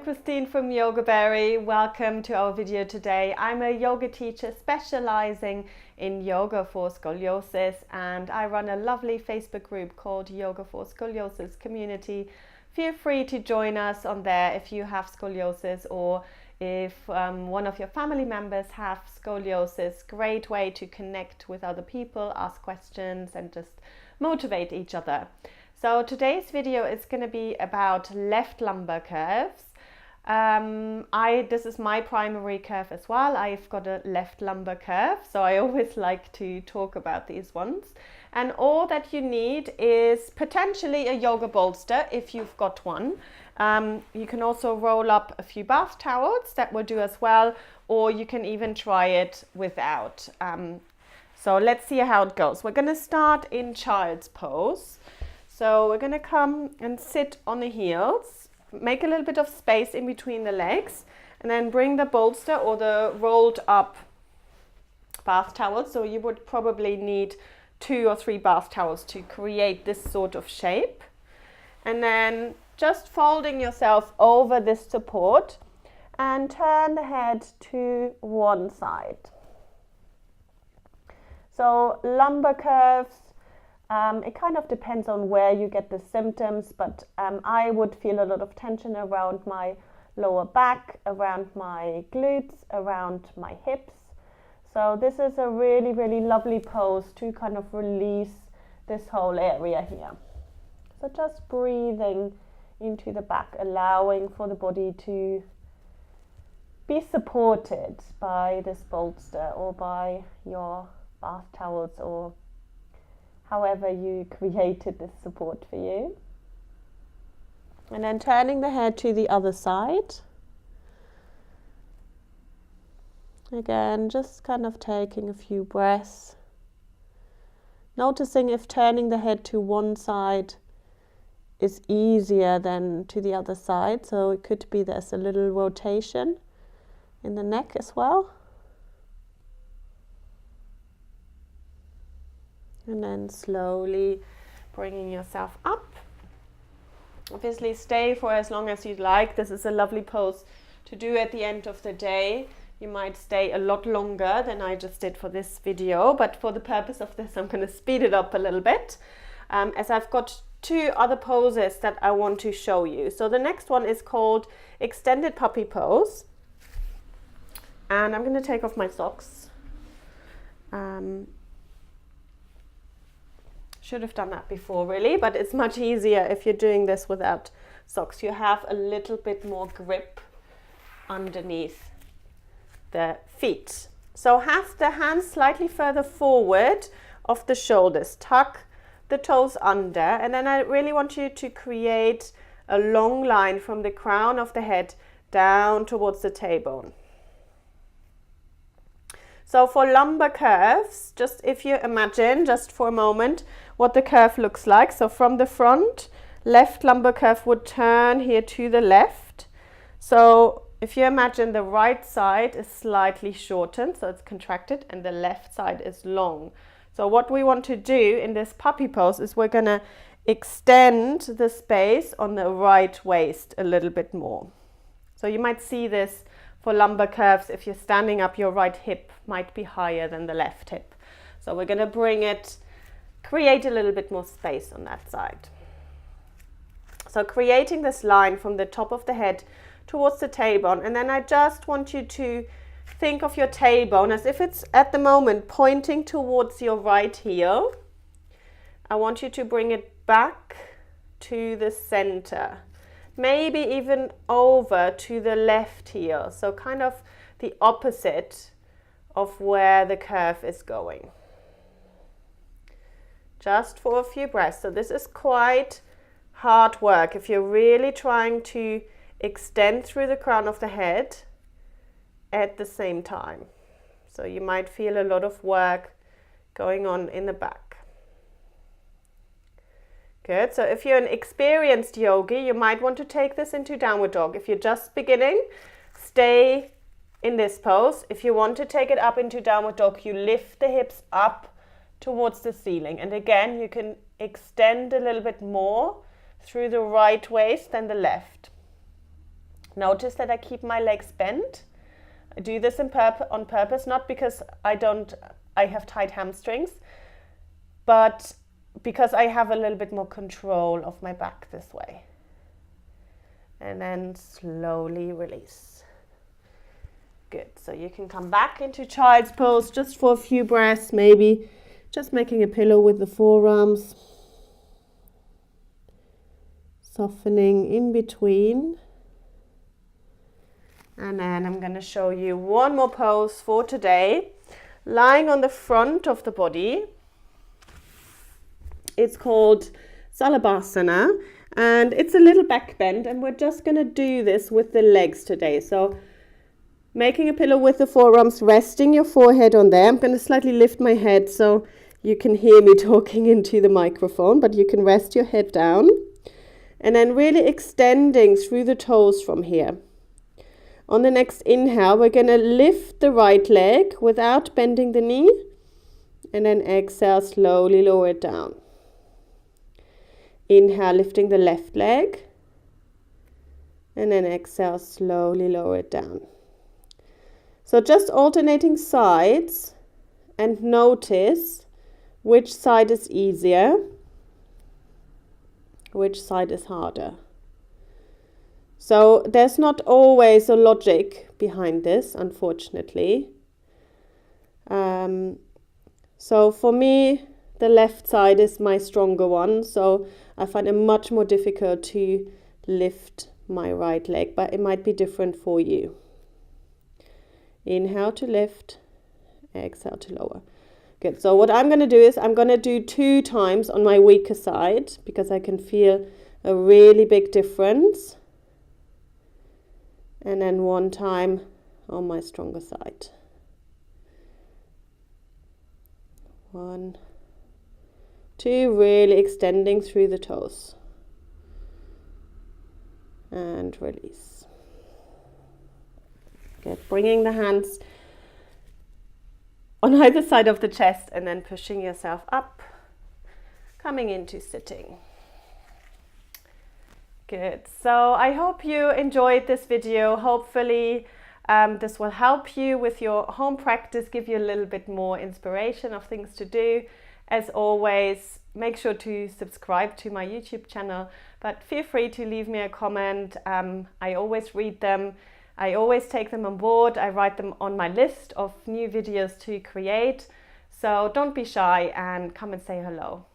Christine from Yoga Berry. Welcome to our video today. I'm a yoga teacher specializing in yoga for scoliosis, and I run a lovely Facebook group called Yoga for Scoliosis Community. Feel free to join us on there if you have scoliosis or if one of your family members have scoliosis. Great way to connect with other people, ask questions and just motivate each other. So today's video is going to be about left lumbar curves. This is my primary curve as well. I've got a left lumbar curve, so I always like to talk about these ones. And all that you need is potentially a yoga bolster if you've got one. You can also roll up a few bath towels, that will do as well, or you can even try it without. So let's see how it goes. We're going to start in child's pose. So we're going to come and sit on the heels, make a little bit of space in between the legs, and then bring the bolster or the rolled up bath towel. So you would probably need 2 or 3 bath towels to create this sort of shape. And then just folding yourself over this support and turn the head to one side. So lumbar curves, it kind of depends on where you get the symptoms, but I would feel a lot of tension around my lower back, around my glutes, around my hips. So this is a really, really lovely pose to kind of release this whole area here. So just breathing into the back, allowing for the body to be supported by this bolster or by your bath towels or however you created this support for you. And then turning the head to the other side. Again, just kind of taking a few breaths. Noticing if turning the head to one side is easier than to the other side. So it could be there's a little rotation in the neck as well. And then slowly bringing yourself up. Obviously stay for as long as you'd like. This is a lovely pose to do at the end of the day. You might stay a lot longer than I just did for this video, but for the purpose of this I'm going to speed it up a little bit, as I've got 2 other poses that I want to show you. So the next one is called extended puppy pose, and I'm going to take off my socks. Should have done that before really, but it's much easier if you're doing this without socks. You have a little bit more grip underneath the feet. So have the hands slightly further forward of the shoulders. Tuck the toes under, and then I really want you to create a long line from the crown of the head down towards the tailbone. So for lumbar curves, just if you imagine just for a moment what the curve looks like. So from the front, left lumbar curve would turn here to the left. So if you imagine the right side is slightly shortened, so it's contracted, and the left side is long. So what we want to do in this puppy pose is we're going to extend the space on the right waist a little bit more. So you might see this for lumbar curves. If you're standing up, your right hip might be higher than the left hip. So we're going to bring it, create a little bit more space on that side. So creating this line from the top of the head towards the tailbone, and then I just want you to think of your tailbone as if it's at the moment pointing towards your right heel. I want you to bring it back to the center, maybe even over to the left heel, so kind of the opposite of where the curve is going. Just for a few breaths. So this is quite hard work if you're really trying to extend through the crown of the head at the same time. So you might feel a lot of work going on in the back. Good. So if you're an experienced yogi, you might want to take this into downward dog. If you're just beginning, stay in this pose. If you want to take it up into downward dog, you lift the hips up towards the ceiling. And again, you can extend a little bit more through the right waist than the left. Notice that I keep my legs bent. I do this on purpose, not because I have tight hamstrings, but because I have a little bit more control of my back this way. And then slowly release. Good, so you can come back into child's pose just for a few breaths, maybe just making a pillow with the forearms. Softening in between. And then I'm going to show you one more pose for today. Lying on the front of the body. It's called Salabhasana, and it's a little back bend, and we're just going to do this with the legs today. So making a pillow with the forearms, resting your forehead on there. I'm going to slightly lift my head so you can hear me talking into the microphone, but you can rest your head down. And then really extending through the toes from here. On the next inhale, we're going to lift the right leg without bending the knee. And then exhale, slowly lower it down. Inhale, lifting the left leg. And then exhale, slowly lower it down. So just alternating sides and notice which side is easier, which side is harder. So there's not always a logic behind this, unfortunately. So for me, the left side is my stronger one, so I find it much more difficult to lift my right leg, but it might be different for you. Inhale to lift, exhale to lower. Good, so what I'm going to do is I'm going to do 2 times on my weaker side because I can feel a really big difference. And then 1 time on my stronger side. 1, 2, really extending through the toes. And release. Good, bringing the hands on either side of the chest and then pushing yourself up, coming into sitting. Good, so I hope you enjoyed this video. Hopefully this will help you with your home practice, give you a little bit more inspiration of things to do. As always, make sure to subscribe to my YouTube channel, but feel free to leave me a comment. I always read them. I always take them on board. I write them on my list of new videos to create. So don't be shy and come and say hello.